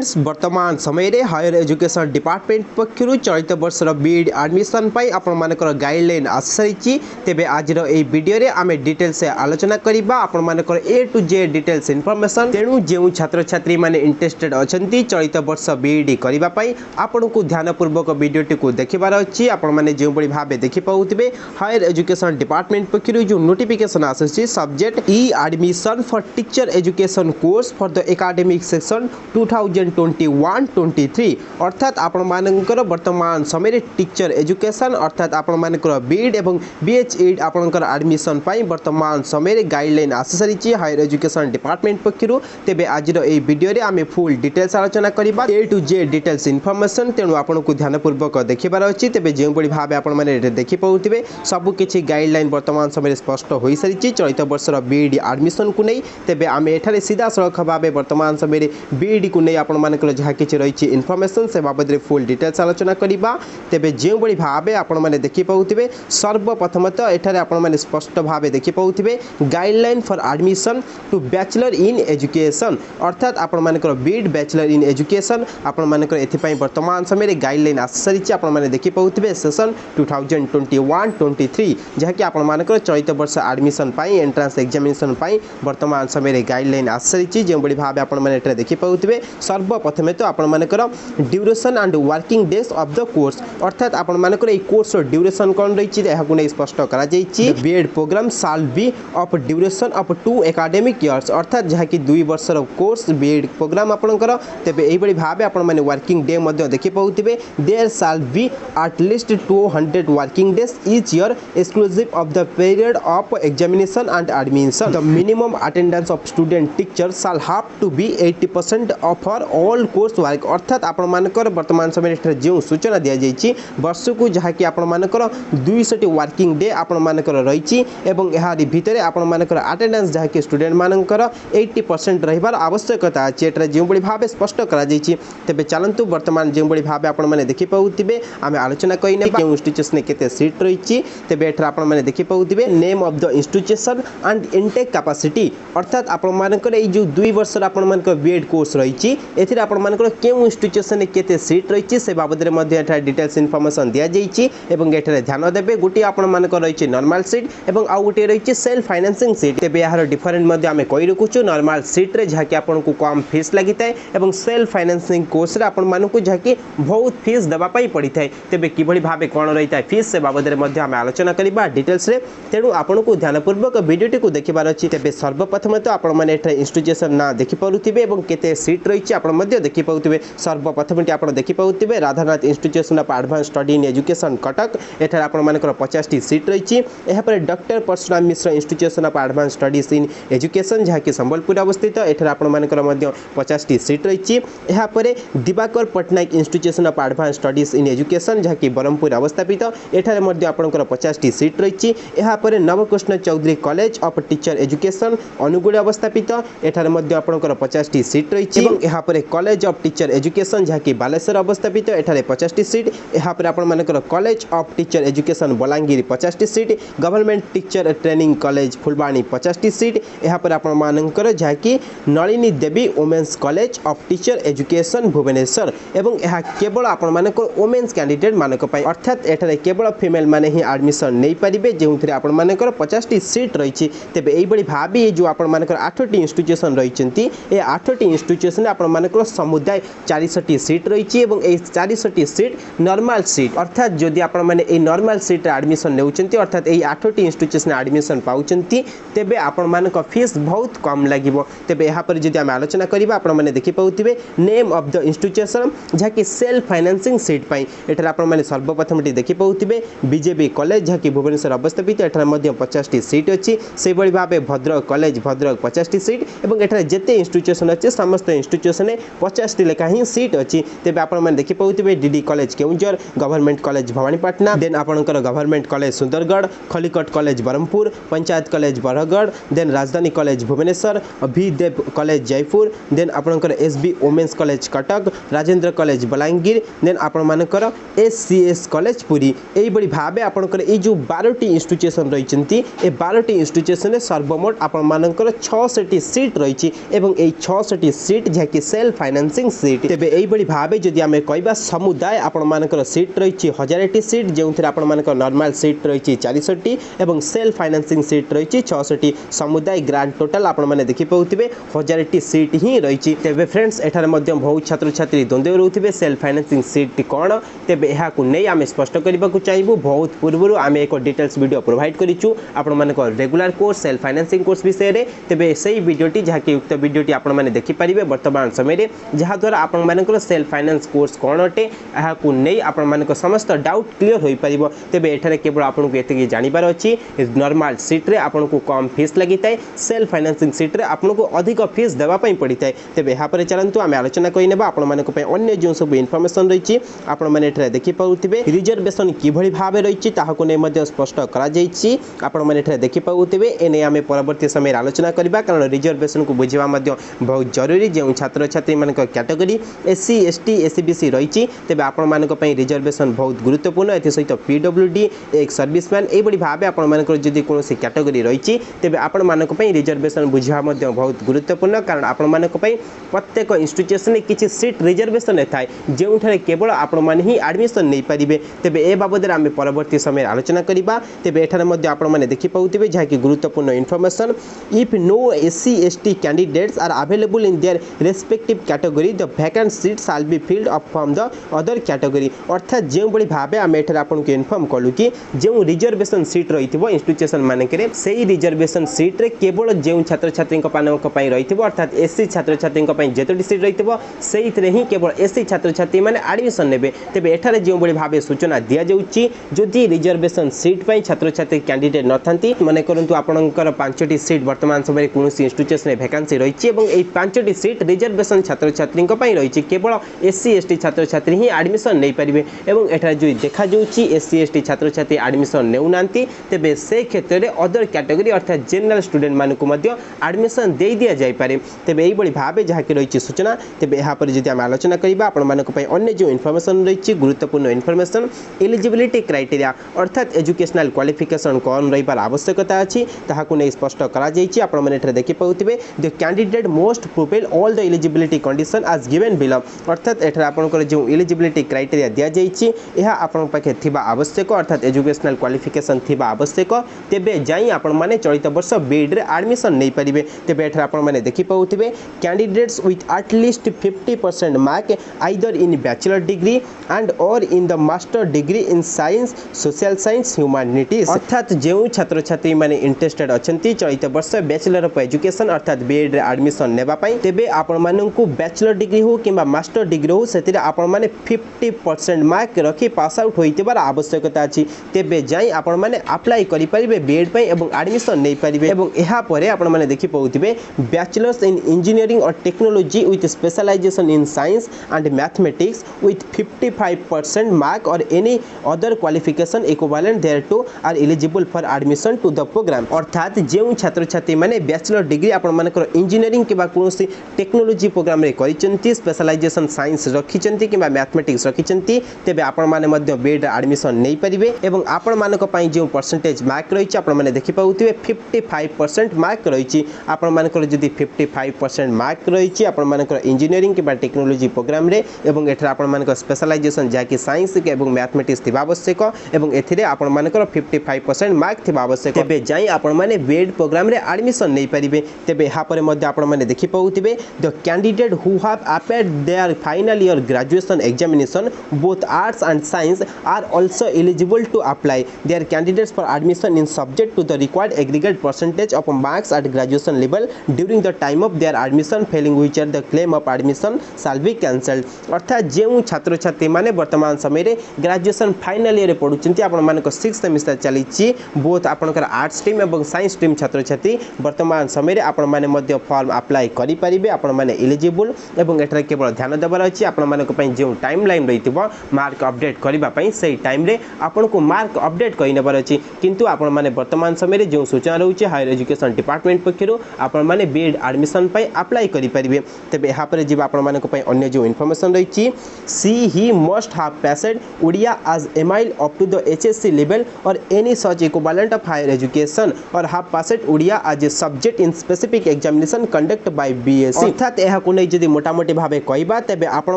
Friends वर्तमान समय रे हायर एजुकेशन डिपार्टमेंट पक्षरु चलित वर्षर बीएड एडमिशन पाई आपण मानकर गाइडलाइन आसी तेबे आज ए वीडियो रे आमे डिटेल से आलोचना करिबा आपण मानकर ए टू जेड डिटेल्स इन्फॉर्मेशन तेणु जेउ छात्र छात्री माने इंटरेस्टेड अछंती चलित वर्ष बीएड करिबा पाई आपण को ध्यानपूर्वक वीडियोटी को देखिबार अछि आपण माने जेउ बडी भाबे देखि पाउतिबे हायर एजुकेशन डिपार्टमेंट पक्षरु जो नोटिफिकेशन आसी subject E admission for teacher education course for the academic section 2021-23 अर्थात आपण मानकर वर्तमान समय टीचर एजुकेशन अर्थात आपण मानकर बीएड एवं बीएचईडी आपणकर एडमिशन पाई वर्तमान समय गाइडलाइन आसी सारी हायर एजुकेशन डिपार्टमेंट पक्षरु तेबे आज ए वीडियो रे आमे फुल डिटेल्स आलोचना करिबा ए टू जेड डिटेल्स इन्फॉर्मेशन तेणु आपण को ध्यानपूर्वक देखिबार अछि तेबे जेउ बडी भाबे आपण माने देखि पाउतिबे सब किछि गाइडलाइन वर्तमान समय स्पष्ट होई सारी चलित वर्षर बीएड एडमिशन को नै तेबे आमे एठारे सीधा सड़क भाबे वर्तमान समय बीएड को नै आपण मानकर जहा किछि रहिछि इन्फॉर्मेशन से बाबद रे फुल डिटेल्स आलोचना करिबा तेबे जेउ बडी भाबे आपण माने देखि पाउतिबे सर्वप्रथमतः एठारे आपण माने स्पष्ट भाबे देखि पाउतिबे guideline for admission to bachelor in education अर्थात आपण मानकर बीएड बैचलर इन एजुकेशन आपण मानकर एथि पई वर्तमान समय रे गाइडलाइन आसी सारिछि आपण माने देखि पाउतिबे सेशन 2021-23 जहा कि आपण मानकर चलित वर्ष एडमिशन पई एंट्रेंस एग्जामिनेशन पई वर्तमान समय रे गाइडलाइन आसी सारिछि जेउ बडी भाबे आपण माने एठारे देखि पाउतिबे सर्वप्रथमे तो आपण मानकर duration and working days of the course अर्थात आपण मानकर ए कोर्स ड्यूरेशन कोन रहिछि एहाकु नै स्पष्ट करा जाइछि B Ed programme shall be of duration of 2 academic years अर्थात जहा कि 2 वर्षर कोर्स बीएड प्रोग्राम आपणकर तेबे एही बडी भाबे आपण माने वर्किंग डे मध्ये देखि पाउतिबे there shall be at least 200 working days each year exclusive of the period of examination and admission the minimum attendance of student teacher shall have to be 80% of all course work अर्थात आपण मानकर वर्तमान समय जो सूचना दिया जाइछि वर्ष को जहा कि आपण मानकर 200 वर्किंग डे आपण मानकर रहिछि एवं एहारी भितरे आपण मानकर अटेंडेंस जहा कि स्टूडेंट मानकर 80% रहिबार आवश्यकता अछि एटा जो बडी भाबे स्पष्ट करा जाइछि तेबे चलंतु वर्तमान जो बडी भाबे आपण माने देखि पाउतिबे आमे आलोचना कइने के इंस्टीट्यूशन केते सीट रहिछि तेबे एठरा आपण माने देखि पाउतिबे name of the institution and intake capacity अर्थात आपण मानकर ए जो 2 वर्ष आपण मानकर बीएड कोर्स रहिछि एथिरे आपण मानकर केउ इंस्टीट्यूशन केते सीट रहिछि से बाबद रे मध्ये एठा डिटेल्स इन्फॉर्मेशन दिया जाइछि एवं एठरे ध्यान देबे गुटी आपण मानकर रहिछि नॉर्मल सीट एवं आ गुटी रहिछि सेल्फ फाइनेंसिंग सीट तेबे यार डिफरेंट मध्ये आमे कहि रखुछु नॉर्मल सीट रे जहा कि आपण को कम फीस लागिताय एवं सेल्फ फाइनेंसिंग कोर्स रे आपण मानकु जहा कि बहुत फीस देबा पई पड़िथाय तेबे किबळी भाबे कोन रहिताय फीस से बाबद रे मध्ये आमे आलोचना करिबा डिटेल्स रे तेणु आपण को ध्यानपूर्वक वीडियोटी को देखिबार अछि तेबे सर्वप्रथम तो आपण माने एठा इंस्टीट्यूशन ना देखि परुथिबे एवं केते सीट रहिछि आपण मध्ये देखि पाउथिबे सर्वप्रथम आपण देखि पाउथिबे Radhanath institution of advance study in education Cuttack एठार आपण मानकर 50 टी सीट रहिछि एहा पर doctor Parashuram Mishra institution of advance studies in education जहा कि संबलपुर अवस्थित एठार आपण मानकर मध्ये 50 टी सीट रहिछि एहा पर Diwakar Patnaik institution of advance studies in education जहा कि बरमपुर अवस्थित एठार मध्ये आपणकर 50 टी सीट रहिछि एहा पर Nabakrushna Choudhury college of teacher education Angul अवस्थित एठार मध्ये आपणकर 50 टी सीट रहिछि एवं एहा पर कॉलेज ऑफ टीचर एजुकेशन जहा कि बालेश्वर अवस्थित एठारे 50 टी सीट एहा पर आपण मानकर college of teacher education Balangir 50 टी seat government teacher training college Phulbani 50 टी सीट एहा पर आपण मानकर जहा कि Nalini Devi women's college of teacher education Bhubaneswar एवं एहा केवल आपण मानकर वुमेन्स कैंडिडेट मानक पई अर्थात एठारे केवल फीमेल माने ही एडमिशन नै परिबे जेउथरे आपण मानकर 50 टी सीट रहिछि तेबे एई बडी भाबी जो आपण मानकर 8 टी इंस्टीट्यूशन रहिचंती ए 8 टी इंस्टीट्यूशन आपण मानकर समुदाय 400 टी सीट रहिछि एवं ए 400 टी सीट नॉर्मल सीट अर्थात जदि आपण माने ए नॉर्मल सीट एडमिशन नेउचंती अर्थात ए 8 टी इंस्टीट्यूशन एडमिशन पाउचंती तेबे आपण मानक फीस बहुत कम लागिवो तेबे एहा पर जदि हम आलोचना करिबा आपण माने देखि पाउतिबे नेम ऑफ द इंस्टीट्यूशन जहा कि सेल्फ फाइनेंसिंग सीट पई एठरा आपण माने सर्वप्रथम टी देखि पाउतिबे बीजेबी कॉलेज जहा कि भुवनेश्वर अवस्थित एठरा मध्ये 50 टी सीट अछि से बडी भाबे भद्रक कॉलेज भद्रक 50 टी सीट एवं एठरा जेते इंस्टीट्यूशन अछि समस्त इंस्टीट्यूशन 50 टी लेखा ही सीट अछि तेबे आपण माने देखि पाउतिबे DD college Keonjhar government college Bhawanipatna then आपणकर government college Sundargarh Khallikote college Berhampur Panchayat college Bargarh then Rajdhani college Bhubaneswar Abhidev college Jeypore then आपणकर SB women's college Cuttack Rajendra college Balangir then आपण मानकर एससीएस कॉलेज पुरी एई बडी भाबे आपणकर ए जो 12 टी इंस्टीट्यूशन रहिचंती ए 12 टी इंस्टीट्यूशन सर्वमोट आपण मानकर 6 टी सीट रहिछि एवं ए 6 टी सीट जे कि सेल्फ सेल्फ फाइनेंसिंग सीट। तेबे एई बड़ी भाबे जदि आमे कहबा समुदाय आपण मानकर सीट रही 1000टी सीट जो आपण मानकर नॉर्मल सीट रही 400टी एवं सेल्फ फाइनेंसिंग सीट रही 600टी। समुदाय ग्रांड टोटल आपण माने देखि पाउथिबे 1000टी सीट ही रही। तेबे फ्रेंड्स एठार मध्य बहुत छात्र छात्री द्वंद्व रहउथिबे सेल्फ फाइनेंसिंग सीट कोन। तेबे एहा को नै आमे स्पष्ट करबा को चाहिबो। बहुत पूर्वरु आमे एक डिटेल्स वीडियो प्रोवाइड करिछु आपण मानकर regular course self financing course विषय रे। तेबे सेही वीडियोटी जहाकि उक्त वीडियोटी आपण माने देखि परिबे वर्तमान समय रे, जहा द्वारा आपण मानकर सेल्फ फाइनेंस कोर्स कोन अटे एहा को नै आपण मानकर समस्त डाउट क्लियर होई परिबो। तेबे एठारे केवल आपण को एतकी जानिबार अछि नॉर्मल सीट रे आपण को कम फीस लागिताय, सेल्फ फाइनेंसिंग सीट रे आपण को अधिक फीस देबा पई पड़िताय। तेबे एहा पर चलंतु आमे आलोचना करि नेबा आपण मानक पई अन्य जो सब इन्फॉर्मेशन रहिछि आपण माने एठारे देखि पाउथिबे। रिजर्वेशन किभଳି भाबे रहिछि ताहाको नै मध्ये स्पष्ट करा जाइछि आपण माने एठारे देखि पाउथिबे। एने आमे परवर्ती समय आलोचना करबा कारण रिजर्वेशन को बुझिबा मध्ये बहुत जरूरी। जे छात्र छात्री मानक कैटेगरी एससी एसटी एससीबीसी रहिछि तेबे आपण मानक पई रिजर्वेशन बहुत गुरुत्वपूर्ण। एथि सहित पीडब्ल्यूडी एक सर्विसमैन एई बड़ी भाबे आपण मानक जदि कोनोसी कैटेगरी रहिछि तेबे आपण मानक पई रिजर्वेशन बुझिबा मध्ये बहुत गुरुत्वपूर्ण। कारण आपण मानक पई प्रत्येक इंस्टीट्यूशन किछि सीट रिजर्वेशन थाए जेउठारे केवल आपण माने ही एडमिशन नै परिबे। तेबे ए बाबद आमे परवर्ती समय आलोचना करिबा। तेबे एठारे मध्ये आपण माने देखि पाउथिबे जहाकि गुरुत्वपूर्ण information if no SC ST candidates are available in their respective category the vacant seat shall be filled up from the other category. अर्थात जेउ बड़ी भाबे आमे एठारे आपण को इन्फॉर्म कलु कि जेउ रिजर्वेशन सीट रहिथिबो इंस्टीट्यूशन मानकरे सेही रिजर्वेशन सीट रे केवल जेउ छात्र छात्री पानक पई रहिथिबो अर्थात एससी छात्र छात्री पई जेतोटी सीट रहिथिबो सेहितरे ही केवल एससी छात्र छात्री माने एडमिशन नेबे। तेबे एठारे जेउ बड़ी भाबे सूचना दिया जाउची जदि रिजर्वेशन सीट पई छात्र छात्री कैंडिडेट नथांती माने करंतु आपणकर 5टी सीट वर्तमान समय कोनोसी इंस्टीट्यूशन रे वैकेंसी रहिछि एवं एई 5टी सीट रिजर्वेशन छात्र छात्री पई रहिछि केवल एससी एसटी छात्र छात्री ही एडमिशन नै परिबे। एवं एठारे जो देखा जाउची एससी एसटी छात्र छात्री एडमिशन नेउ नांती तेबे से क्षेत्र रे अदर कैटेगरी अर्थात जनरल स्टूडेंट मानकु मध्य एडमिशन दे दिया जाय पारे। तेबे एई बड़ी भाबे जहा कि रहिछि सूचना। तेबे एहा पर जदि हम आलोचना करिबा आपण मानक पई अन्य जो इन्फॉर्मेशन रहिछि गुरुत्वपूर्ण इन्फॉर्मेशन एलिजिबिलिटी क्राइटेरिया अर्थात एजुकेशनल क्वालिफिकेशन कोन रहिबार आवश्यकता अछि ताहाकु नै स्पष्ट करा जाइछि। आपण माने एठारे देखि पाउथिबे the candidate must fulfil all the eligibility condition as given below अर्थात एठारे आपनकर जो एलिजिबिलिटी क्राइटेरिया दिया जाइछि एहा आपण पाखे थिबा आवश्यक अर्थात एजुकेशनल क्वालिफिकेशन थिबा आवश्यक। तेबे जाई आपण माने चलित वर्ष बीएड रे एडमिशन नै परिबे। तेबे एठारे आपण माने देखि पाउथिबे candidates with at least 50% mark either in bachelor degree and और in the master degree in science social science humanities अर्थात जो छात्र छात्री माने इंटरेस्टेड अछंती चलित वर्ष बैचलर ऑफ एजुकेशन अर्थात बीएड रे एडमिशन नेबा पई तेबे आपण माननकु बैचलर डिग्री हो किबा मास्टर डिग्री हो सेतिरे आपण माने 50% मार्क रखी पास आउट होइतिबार आवश्यकता अछि। तेबे जाई आपण माने अप्लाई करि परिबे बीएड पई एवं एडमिशन नै परिबे। एवं एहा परे आपण माने देखि पाउथिबे बैचलर्स इन इंजीनियरिंग और technology with specialisation in science and mathematics with 55% mark और any other qualification equivalent thereto are eligible for admission to the programme अर्थात जेउ छात्र छात्री माने बैचलर डिग्री आपण मानकर इंजीनियरिंग किबा कोनोसी टेक्नोलॉजी प्रोग्राम रे करिचंती स्पेशलाइजेशन साइंस रखिचंती किबा मैथमेटिक्स रखिचंती तेबे आपण माने मध्य बीएड एडमिशन नै परिबे। एवं आपण मानक पई जो परसेंटेज मार्क रहिछि आपण माने देखि पाउथिबे 55% मार्क रहिछि। आपण मानकर जदि 55% मार्क रहिछि आपण मानकर इंजीनियरिंग किबा टेक्नोलॉजी प्रोग्राम रे एवं एठरा आपण मानकर स्पेशलाइजेशन जाकि साइंस के एवं मैथमेटिक्स थिबा आवश्यक एवं एथिरे आपण मानकर 55% मार्क थिबा आवश्यक तेबे जाई आपण माने बीएड प्रोग्राम रे एडमिशन नै परिबे। तेबे हा परे मध्ये आपण माने देखि पाउथिबे the candidate who have appeared their final year graduation examination both arts and science are also eligible to apply their candidates for admission in subject to the required aggregate percentage of marks at graduation level during the time of their admission failing which are the claim of admission shall be cancelled अर्थात जेउ छात्र छात्री माने वर्तमान समय रे graduation final year रे पढुचंती आपण मानक 6th सेमेस्टर चलीछि बोथ आपनकर आर्ट्स स्ट्रीम एवं साइंस स्ट्रीम छात्र छात्री वर्तमान समय रे आपण माने मध्य फॉर्म अप्लाई करि परिबे। आपण माने एलिजिबल एवं एठरा केवल ध्यान देबार अछि आपण मानक पई जे टाइम लाइन रहितबो मार्क अपडेट करिबा पई सेही टाइम रे आपण को मार्क अपडेट करि नेबार अछि। किंतु आपण माने वर्तमान समय रे जो सूचना रहउछि हायर एजुकेशन डिपार्टमेंट पक्षरु आपण माने बीएड एडमिशन पई अप्लाई करि परिबे। तबे एहा पर जिबा आपण मानक पई अन्य जो इन्फॉर्मेशन रहिछि she he must have passed Odia as MIL up to the HSC level और any such equivalent of higher education और have passed Odia as a subject in specific examination conduct by BSC अर्थात एहा को नहीं जदि मोटामोटी भाव कहवा तेबे आपण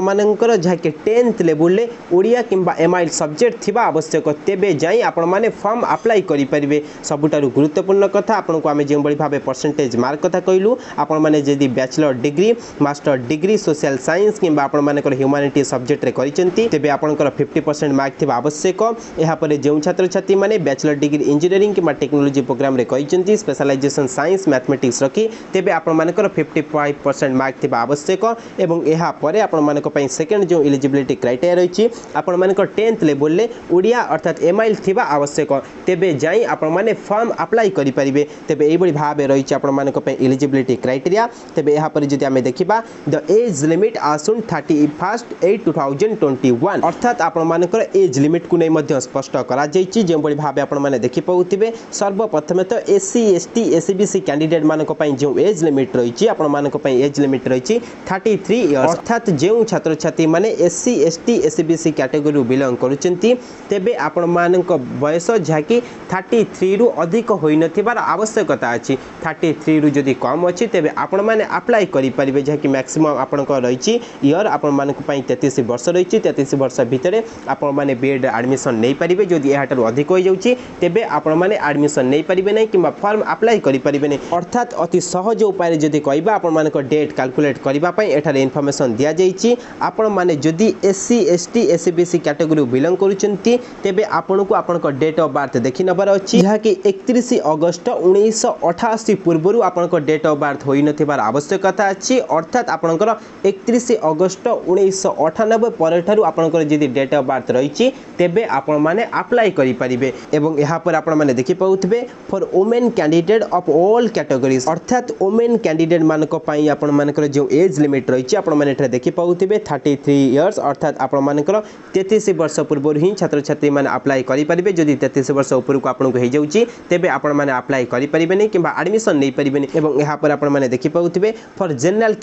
मानकर जहाँकि 10th लेवल ओडिया किंबा एमआईएल सब्जेक्ट थिबा आवश्यक तेबे जाई आपण माने फॉर्म अप्लाई करि परिबे। सबुठारु गुरुत्वपूर्ण कथा आपण को आमे जे बड़ी भाबे परसेंटेज मार्क कथा कहलु आपण माने जदि bachelor degree master degree social science किंबा आपण मानकर ह्यूमैनिटी सब्जेक्ट रे करिसेंती तेबे आपणकर 50% मार्क थिबा आवश्यक। एहा परे जे छात्र छात्री माने बैचलर डिग्री इंजीनियरिंग किंबा टेक्नोलॉजी प्रोग्राम रे करिसेंती स्पेशलाइजेशन साइंस मैथमेटिक्स रखी तेबे आपण मानकर 55% मार्क थिबा आवश्यक। एवं एहा परे आपण मानक पई सेकंड जो एलिजिबिलिटी क्राइटेरिया रहिछि आपण मानकर 10th लेवल ले ओडिया अर्थात एमआईएल थिबा आवश्यक तेबे जाई आपण माने फॉर्म अप्लाई करि परिबे। तेबे एई बडी भाबे रहिछि आपण मानक पई एलिजिबिलिटी क्राइटेरिया। तेबे एहा परे जदि आमे देखिबा द एज लिमिट आसुन 31/8/2021 अर्थात आपण मानकर एज लिमिट को नै मध्य स्पष्ट करा जायछि जे बडी भाबे आपण माने देखि पाउथिबे। सर्वप्रथमे तो एससी एसटी एसबीसी कैंडिडेट मानक पई जो एज लिमिट रहिछि आपण मानक पई एज लिमिट रहिछि 33 इयर्स अर्थात जो छात्र छात्री माने SC ST SBC category belong करूचंती तेबे आपण मानक बयस जहाँकि 33 रु अधिक होई नथिबार आवश्यकता अछि। 33 रु जदि कम अछि तेबे आपण माने अप्लाई करि परिबे जहाँकि मैक्सिमम आपण को रहिछि इयर आपण मानक पई 33 वर्ष रहिछि। 33 वर्ष भितरे आपण माने बीएड एडमिशन नै परिबे। जदि एहाटर अधिक होई जाउछि तेबे आपण माने एडमिशन नै परिबे नै किंबा फॉर्म अप्लाई करि परिबे नै। अर्थात अति सहज उपाय जदि कहबा आपण मानक डेट कैलकुलेट करबा पई एठारे इन्फॉर्मेशन दिया जाइछि। आपण माने जदि SC ST SBC category belong करूचंती तेबे आपण को आपण को डेट ऑफ बर्थ देखि नबर अछि जहा कि 31 अगस्त 1988 पूर्वरु आपण को डेट ऑफ बर्थ होई नथिबार आवश्यकता अछि। अर्थात आपणकर 31 अगस्त 1998 पर ठारु आपणकर जदि डेट ऑफ बर्थ रहिछि तेबे आपण माने अप्लाई करि परिबे। एवं एहा पर आपण माने देखि पाउथबे for women candidate of all categories अर्थात वुमेन कैंडिडेट मानक पई आपण मानकर जो एज लिमिट रहिछि आपण माने एठा देखि पाउथबे 33 इयर्स अर्थात आपण मानकर 33 वर्ष पूर्व ही छात्र छात्री माने अप्लाई करि परिबे। जदि 33 वर्ष ऊपर को आपण को हे जाउछि तेबे आपण माने अप्लाई करि परिबे नै किंबा एडमिशन नै परिबे नै। एवं एहा पर आपण माने देखि पाउथबे फॉर जनरल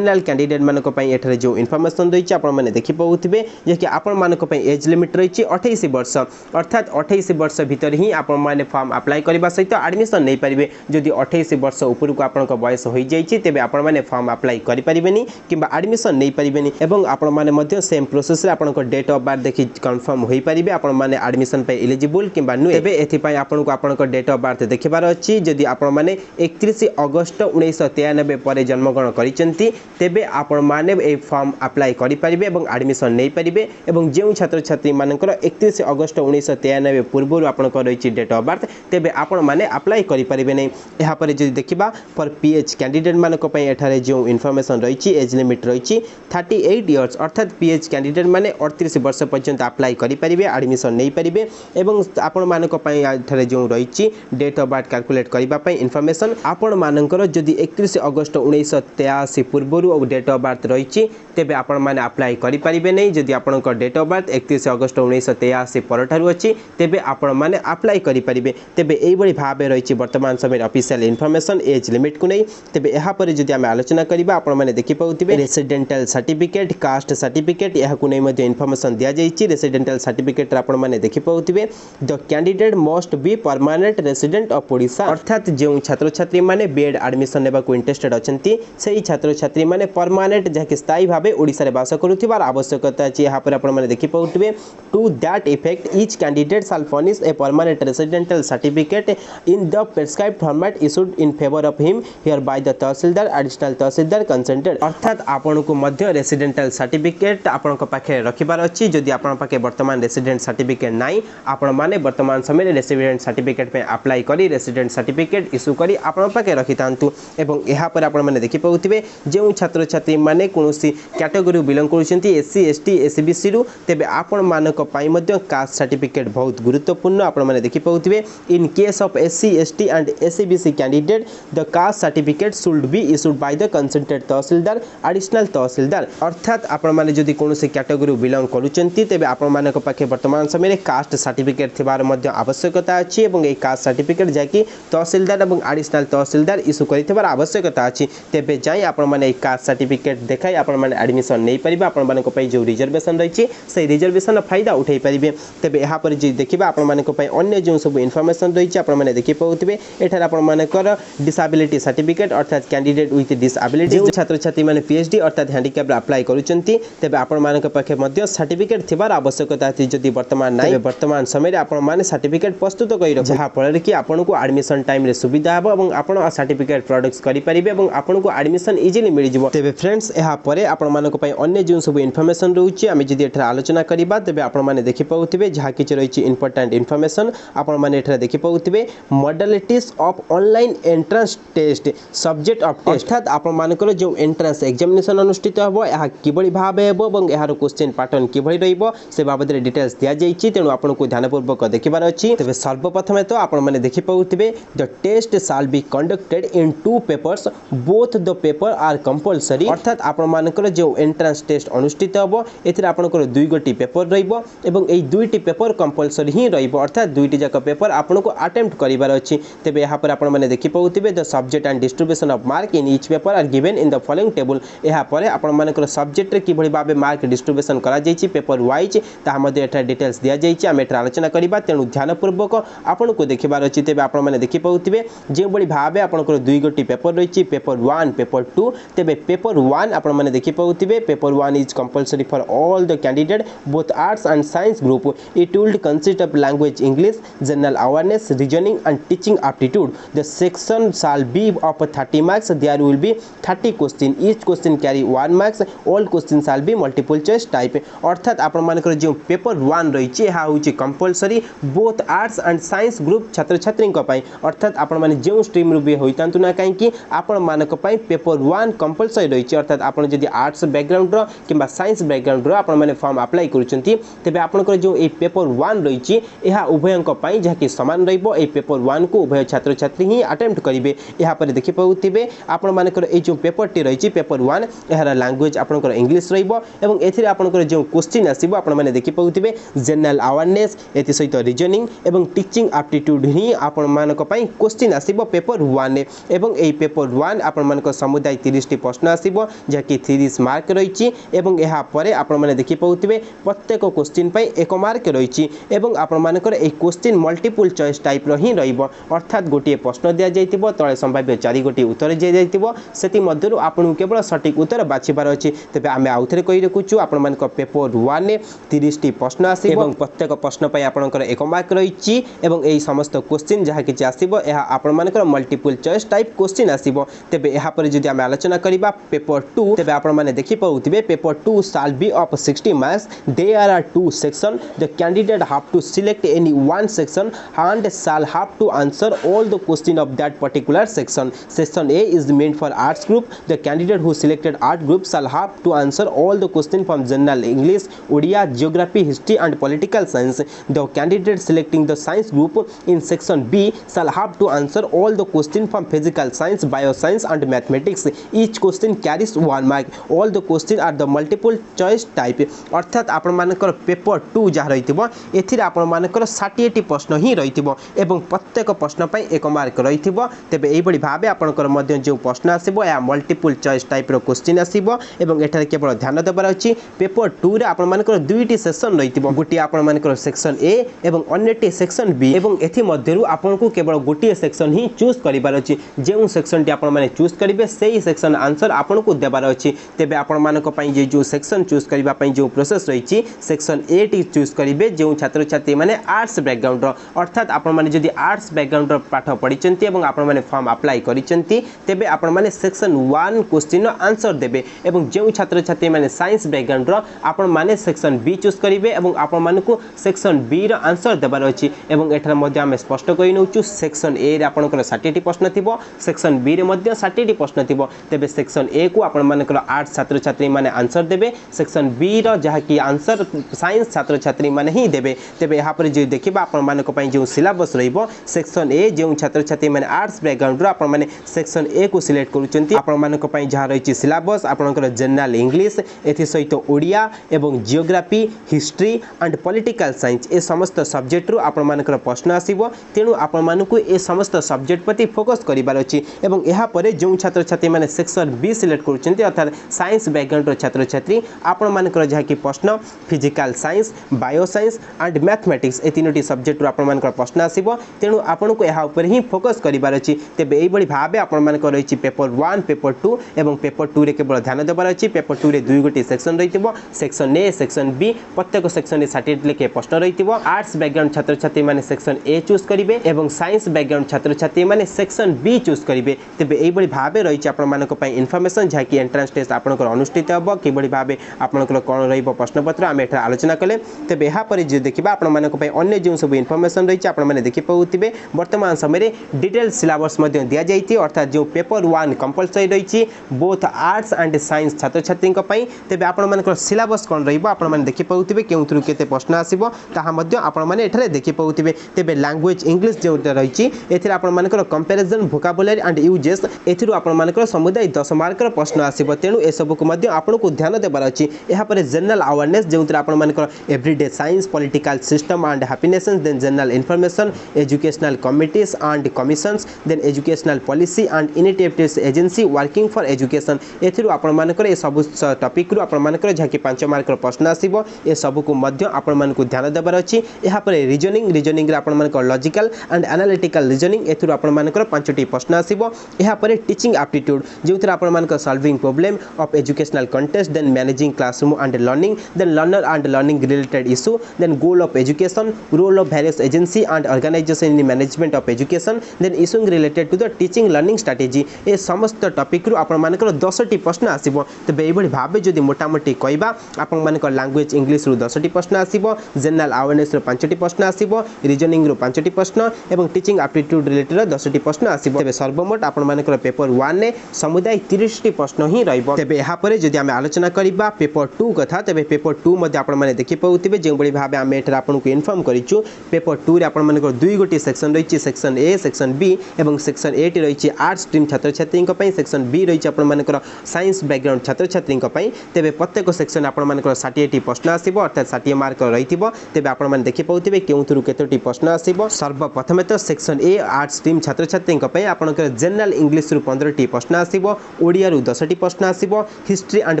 कैंडिडेट मानक पई एठारे जो इन्फॉर्मेशन रहिछि आपण माने देखि पाउथबे जे कि आपण मानक पई एज लिमिट रहिछि 28 वर्ष अर्थात 28 वर्ष भीतर ही आपण माने फॉर्म अप्लाई करबा सहित एडमिशन नै परिबे। जदि 28 वर्ष ऊपर को आपण को बयस होई जाइछि तेबे आपण माने फॉर्म अप्लाई करि परिबे नै किंबा एडमिशन नै परिबे नै। एवं आपण माने मध्य सेम प्रोसेस रे आपण को डेट ऑफ बर्थ देखि कंफर्म होई परिबे आपण माने एडमिशन पे एलिजिबल किंबा नु। तेबे एथि पई आपण को आपण को डेट ऑफ बर्थ देखिबार अछि। जदि आपण माने 31 अगस्त 1993 पर जन्मग्रहण करिसेंती तेबे आपण माने ए फॉर्म अप्लाई करि परिबे एवं एडमिशन नै परिबे। एवं जे छात्र छात्री मानकर 31 अगस्त 1993 पूर्व आपण को रहिछि डेट ऑफ बर्थ तेबे आपण माने अप्लाई करि परिबे नै। एहा पर जदि देखिबा फॉर पीएच कैंडिडेट मानक पई एठारे जो इन्फॉर्मेशन रहिछि एज लिमिट रहिछि 38 इयर्स अर्थात पीएच कैंडिडेट माने 38 वर्ष पर्यंत अप्लाई करि परिबे एडमिशन नै परिबे। एवं आपण मानक पई एठारे जो रहिछि डेट ऑफ बर्थ कैलकुलेट करबा पई इन्फॉर्मेशन आपण मानकर जदि 31 अगस्त 1983 पूर्व डेट ऑफ बर्थ रहिछि तेबे आपण माने अप्लाई करि परिबे नै। जदि आपणकर डेट ऑफ बर्थ 31 अगस्त 1983 पर ठारु अछि तेबे आपण माने अप्लाई करि परिबे। तेबे एई बडी भाबे रहिछि वर्तमान समय ऑफिशियल इन्फॉर्मेशन एज लिमिट को नै। तेबे एहा पर जदि हम आलोचना करिबा आपण माने देखि पाउथिबे रेसिडेंटल सर्टिफिकेट कास्ट सर्टिफिकेट एहा को नै मध्ये इन्फॉर्मेशन दिया जाइछि। रेसिडेंटल सर्टिफिकेट आपण माने देखि पाउथिबे the candidate must be permanent resident of Odisha अर्थात जो छात्र छात्री माने बीएड एडमिशन नेबा को इंटरेस्टेड अछंती सेही छात्र छात्री माने परमानेंट जहाकि स्थायी भाबे ओडिसा रे वास करूथिबार आवश्यकता अछि। एहा पर आपण माने देखि पाउथिबे to that effect each candidate shall furnish a permanent residential certificate in the prescribed format issued in favour of him her by the tahsildar additional tahsildar concerned अर्थात आपण को मध्य रेसिडेंटल सर्टिफिकेट आपण को पाखे रखिबार अछि। जदि आपण पाखे वर्तमान रेसिडेंट सर्टिफिकेट नाही आपण माने वर्तमान समय रेसिडेंट सर्टिफिकेट पे अप्लाई करी रेसिडेंट सर्टिफिकेट इशू करी आपण पाखे रखितांतु। एवं एहा पर आपण माने देखि पाउथिबे जे छात्र छात्री माने कोनोसी कैटेगरी बिलोंग करूछंती एससी एसटी एसबीसी रु तेबे आपण मानक पई मध्य कास्ट सर्टिफिकेट बहुत गुरुत्वपूर्ण आपण माने देखि पाउथिबे in case of SC ST and SBC candidate the caste certificate should be issued by the concerned tahsildar additional tahsildar अर्थात आपण माने जदि कोनोसी कैटेगरी बिलोंग करूछंती तेबे आपण मानक पाखे वर्तमान समय कास्ट सर्टिफिकेट थिबार मध्य आवश्यकता अछि। एवं ए कास्ट सर्टिफिकेट जाकि तहसीलदार एवं एडिशनल तहसीलदार इशू करिथिबार आवश्यकता अछि। तेबे जाई आपण माने ए कास्ट सर्टिफिकेट देखाई आपण माने एडमिशन नै परिबा आपण मानक पई जो रिजर्वेशन रहिछि से रिजर्वेशन फायदा उठै परिबे। तेबे एहा पर जे देखिबा आपण मानक पई अन्य जो सब इन्फॉर्मेशन रहिछि आपण माने देखि पाउथिबे एठार आपण मानकर डिसेबिलिटी सर्टिफिकेट अर्थात कैंडिडेट विथ डिसेबिलिटी डिसेबिलिटी जो छात्र छात्री माने पीएचडी अर्थात हैंडिकैप अप्लाई करूचंती तेबे आपण मानक पाखे मध्य सर्टिफिकेट थिबार आवश्यकता अछि जदि वर्तमान नाही वर्तमान समय रे आपण माने सर्टिफिकेट प्रस्तुत करि रख जहा फल रे कि आपण को एडमिशन टाइम रे सुविधा हेबो एवं आपण सर्टिफिकेट प्रोडक्ट्स करि परिबे एवं आपण को एडमिशन इजीली मिल जिवो तेबे फ्रेंड्स एहा परे आपण मानक पई अन्य जो सब इन्फॉर्मेशन रहउची आमे जदि एठरा आलोचना करिबा तेबे आपण माने देखि पाउथिबे जहा कि रहिछि इंपोर्टेंट इन्फॉर्मेशन आपण माने एठरा देखि पाउथिबे modalities of online entrance test subject of test अर्थात आपण मानकर जो एंट्रेंस एग्जामिनेशन अनुष्ठित हेबो एहा किबळी भाबे हेबो एवं एहार क्वेश्चन पैटर्न किबळी रहिबो से बाबद रे डिटेल्स दिया जाइछि तेनु आपण को ध्यानपूर्वक देखिबार अछि तबे सर्वप्रथमे तो आपण माने देखि पाउथिबे the test shall be conducted in two papers both the paper are compulsory अर्थात आपण मानकर जो एंट्रेंस टेस्ट अनुष्ठित हेबो एथिरे आपनकर दुई गोटी पेपर रहिबो एवं एई दुईटी पेपर कंपल्सरी ही रहिबो अर्थात दुईटी जाक पेपर आपण को अटेम्प्ट करिबार अछि तबे यहाँ पर आपण माने देखि पाउथिबे the subject and distribution of mark in each paper are given in the following table यहाँ पर आपण मानकर सब्जेक्ट रे किभଳି भाबे मार्क डिस्ट्रीब्यूशन करा जाइछि पेपर वाइज ता मध्ये एटा डिटेल्स दिया जाइछि हम एटा आलोचना करिबा तेनु ध्यानपूर्वक आपण को देखिबार अछि तेबे आपण माने देखि पाउथिबे जे बळी भाबे आपनकर दुई गोटी पेपर रहिछि पेपर 1 पेपर 2 तेबे पेपर 1 आपण माने देखि पाउथिबे paper 1 is compulsory for all the candidate both arts and science group it will consist of language English general awareness reasoning and teaching aptitude the section shall be of 30 marks there will be 30 question each question carry 1 marks all questions shall be multiple choice type अर्थात आपण मानकर जो paper 1 रहिछि हा होछि compulsory both arts and science group छात्र छात्री को पई अर्थात आपण माने जो स्ट्रीम रु भी होइतांतु ना काहे कि आपण मानक पई पेपर 1 कंपल्सरी रहिछि अर्थात आपण जदि आर्ट्स बैकग्राउंड रो किबा साइंस बैकग्राउंड रो आपण माने फॉर्म अप्लाई करूचंती तबे आपनकर जो ए पेपर 1 रहिछि एहा उभयंक पई जहा कि समान रहिबो ए पेपर 1 को उभय छात्र छात्री ही अटेम्प्ट करिवे यहाँ पर देखि पाउथिबे आपण मानकर ए जो पेपर टी रहिछि पेपर 1 एहार लैंग्वेज आपनकर इंग्लिश रहिबो एवं एथिरे आपनकर जो क्वेश्चन आसीबो आपण माने देखि पाउथिबे जनरल अवेयरनेस एथि सहित रीजनिंग एवं टीचिंग एप्टीट्यूड ही आपण मानक पई क्वेश्चन आसीबो पेपर 1 एवं ए पेपर 1 आपण मानकर समुदाय 30 टी प्रश्न आसीबो जे कि 30 मार्क रहिछि एवं यहाँ परे आपण माने देखि पाउथिबे प्रत्येक क्वेश्चन पई 1 मार्क रहिछि एवं आपण मानकर ए क्वेश्चन मल्टीपल चॉइस टाइप रो ही रहिबो अर्थात गोटे प्रश्न दिया जाइतिबो तळे संभाव्य 4 गोटी उत्तर दिया जाइतिबो सेति मध्यरु आपन केवल सटीक उत्तर बाछिबार अछि तबे आमे आउथरे कहि रखुछु आपण मानक पेपर 1 ने 30 टी प्रश्न आसीबो एवं प्रत्येक प्रश्न पई आपनकर 1 मार्क रहिछि एवं एई समस्त क्वेश्चन जहा कि आसीबो एहा आपण मानकर मल्टीपल चॉइस टाइप क्वेश्चन आसीबो तबे एहा पर जदि आमे आलोचना करिबा पेपर 2 तबे आपण माने देखि पाउथिबे paper 2 shall be of 60 marks there are 2 section the candidate have to select any one section and shall have to answer all the question of that particular section. Section A is meant for arts group. The candidate who selected art group shall have to answer all the question from general English, Odia, geography, history and political science. The candidate selecting the science group in section B shall have to answer all the question from physical science, bioscience and mathematics. Each question carries 1 mark. All the questions are the multiple choice type. अर्थात आपण मानकर paper 2 जहा रहितिबो एथिरे आपण मानकर 60 T प्रश्न ही रहितिबो एवं प्रत्येक प्रश्न पई 1 मार्क रहितिबो तेबे एई बडी भाबे आपनकर मध्य जो प्रश्न आसीबो या मल्टीपल चॉइस टाइप रो क्वेश्चन आसीबो एवं एठारे केवल ध्यान देबार अछि पेपर 2 रे आपण मानकर दुईटी सेक्शन रहितिबो गुटी आपण मानकर सेक्शन ए एवं अन्यटी सेक्शन बी एवं एथि मध्यरु आपनको केवल गोटी सेक्शन ही चूज करिबार अछि जेउ सेक्शन टी आपण माने चूज करिवे सेही सेक्शन आंसर आपनको देबार अछि तेबे आपण मानक पई जे जो सेक्शन चूज करिबा पई जो प्रोसेस रहिछि सेक्शन ए टी चूज करिवे जेउ छात्र छात्री माने आर्ट्स बैकग्राउंड रो अर्थात आपण माने जदि आर्ट्स बैकग्राउंड रो पाठ पढिचंती एवं आपण माने फॉर्म अप्लाई करिचंती तेबे आपण माने सेक्शन 1 क्वेश्चन रो आंसर देबे एवं जेउ छात्र छात्री माने साइंस बैकग्राउंड रो आपण माने सेक्शन बी चूज करिवे एवं आपण मानकु सेक्शन बी रो आंसर देबार अछि एवं एठार मध्ये हम स्पष्ट कहि नउचु सेक्शन ए रे आपनकर 60 टी प्रश्न थिबो सेक्शन बी रे मध्ये 60 टी प्रश्न थिबो तेबे सेक्शन ए को आपण मानकर आर्ट्स छात्र छात्री माने आंसर देबे सेक्शन बी रो जहा कि आंसर साइंस छात्र छात्री माने ही देबे तेबे यहाँ पर जे देखिबा आपण मानक पई जो सिलेबस रहिबो सेक्शन ए जो छात्र छात्री माने आर्ट्स बैकग्राउंड रो आपण माने सेक्शन ए को सिलेक्ट करूचंती आपण मानक पई जहा रहिछि सिलेबस आपनकर जनरल इंग्लिश एथि सहित ओडिया एवं geography history and political science ए समस्त सब्जेक्ट रो आपण मानकर प्रश्न आसीबो तेनु आपण मानकु ए समस्त सब्जेक्ट प्रति फोकस करिबार अछि एवं एहा परे जो छात्र छात्री माने सेक्शन बी सिलेक्ट करूचंती अर्थात साइंस बैकग्राउंड रो छात्र छात्री आपण मानकर जहा कि प्रश्न physical science bio science and mathematics ए तीनोटी सब्जेक्ट रो आपण मानकर प्रश्न आसीबो तेनु आपण को एहा ऊपर ही फोकस करिबार अछि तेबे एई बडी भाबे आपण मानकर रहिछि पेपर 1 पेपर 2 एवं पेपर 2 रे केवल ध्यान देबार अछि। पेपर 2 रे दुई गोटी सेक्शन रहितिबो, सेक्शन ए सेक्शन बी। प्रत्येक सेक्शन रे 60 लेके प्रश्न रहितिबो। आर्ट्स बैकग्राउंड छात्र छात्री माने सेक्शन ए चूज करिवे एवं साइंस बैकग्राउंड छात्र छात्री माने सेक्शन बी चूज करिवे। तेबे एई बडी भाबे रहिछि आपण मानक पई इन्फॉर्मेशन जहा कि एंट्रेंस टेस्ट आपनकर अनुष्ठित हबो कि बडी भाबे आपनकर कोन रहिबो प्रश्न पत्र आमे एठा आलोचना कले। तेबे एहा पर जे देखिबा आपण मानक पई अन्य जो सब इन्फॉर्मेशन रहिछि आपण माने देखि पाउतिबे। वर्तमान समय रे डिटेल सिलेबस मध्ये दिया जाइति अर्थात जो पेपर 1 कंपलसरी रहिछि बोथ आर्ट्स एंड साइंस छात्र छात्री पई। तेबे आपण मानकर सिलेबस कोन रहिबो आपण माने देखि पाउतिबे केउथुरु केते प्रश्न आसीबो ताहा मध्ये आपण माने एठारे देखि पाउतिबे। तेबे लैंग्वेज इंग्लिश जेउटा रहिछि एथिरा आपण मानकर कंपैरिजन वोकाबुलरी एंड यूजेस एथिरु आपण मानकर समुदाय 10 मार्कर प्रश्न आसीबो। तेनु ए सब को मध्ये आपण को ध्यान देबार अछि। एहा पर जनरल अवेयरनेस जेउतरा आपण मानकर everyday science political system and happiness then general information educational committees and commissions then educational policy and initiatives agency working for education एथिरु आपण मानकर ए सब टॉपिक रु आपण मानकर जहा कि 5 मार्कर प्रश्न आसीबो। ए सब को मध्ये आपण मान को ध्यान देबार अछि। एहा पर रीजनिंग रे आपण मानकर लॉजिकल एंड एनालिटिकल रीजनिंग एथिरु आपण मानकर 5टी प्रश्न आसीबो। एहा पर टीचिंग एप्टीट्यूड जेउतरा आपण मानकर solving problem of educational context then managing classroom and learning then learner and learning related issue then goal of education role of various agency and organisation in management of education then issuing related to the teaching learning strategy ए समस्त topic रु आपण मानकर 10टी प्रश्न आसीबो। तबे एबडी भाबे जदी मोटामोटी कहबा आपण मानकर लैंग्वेज इंग्लिश रु 10टी प्रश्न आसीबो, जनरल अवेयरनेस रु 5टी प्रश्न आसीबो, रीजनिंग रु 5टी प्रश्न एवं टीचिंग एप्टीट्यूड रिलेटेड 10टी प्रश्न आसीबो। तबे सर्वमोट आपण मानकर पेपर 1 ने समुदाय 30टी प्रश्न ही रहइबो। तबे एहा परे जदी आमे आलोचना करिबा पेपर 2 कथा तबे पेपर 2 मध्ये आपण माने देखि पाउतिबे जे बडी भाबे आमे एठरा आपण को इन्फॉर्म करिछु। पेपर 2 रे आपण मानकर दुई गोटी सेक्शन रहिछि, सेक्शन ए सेक्शन बी एवं सेक्शन ए टी रहिछि आर्ट्स स्ट्रीम छात्र छात्री पई, सेक्शन बी रहिछि आपण मानकर साइंस बैकग्राउंड छात्र छात्री पई। तेबे प्रत्येक सेक्शन आपण मानकर 60टी प्रश्न आसीबो अर्थात 60 मार्क रहिथिबो। तेबे आपण माने देखि पाउतिबे केउथुरु केतोटी प्रश्न आसीबो। सर्वप्रथमे तो सेक्शन ए आर्ट्स स्ट्रीम छात्र छात्री पई आपनकर जनरल इंग्लिश रु 15टी प्रश्न आसीबो, ओडिया रु 10टी प्रश्न आसीबो, हिस्ट्री एंड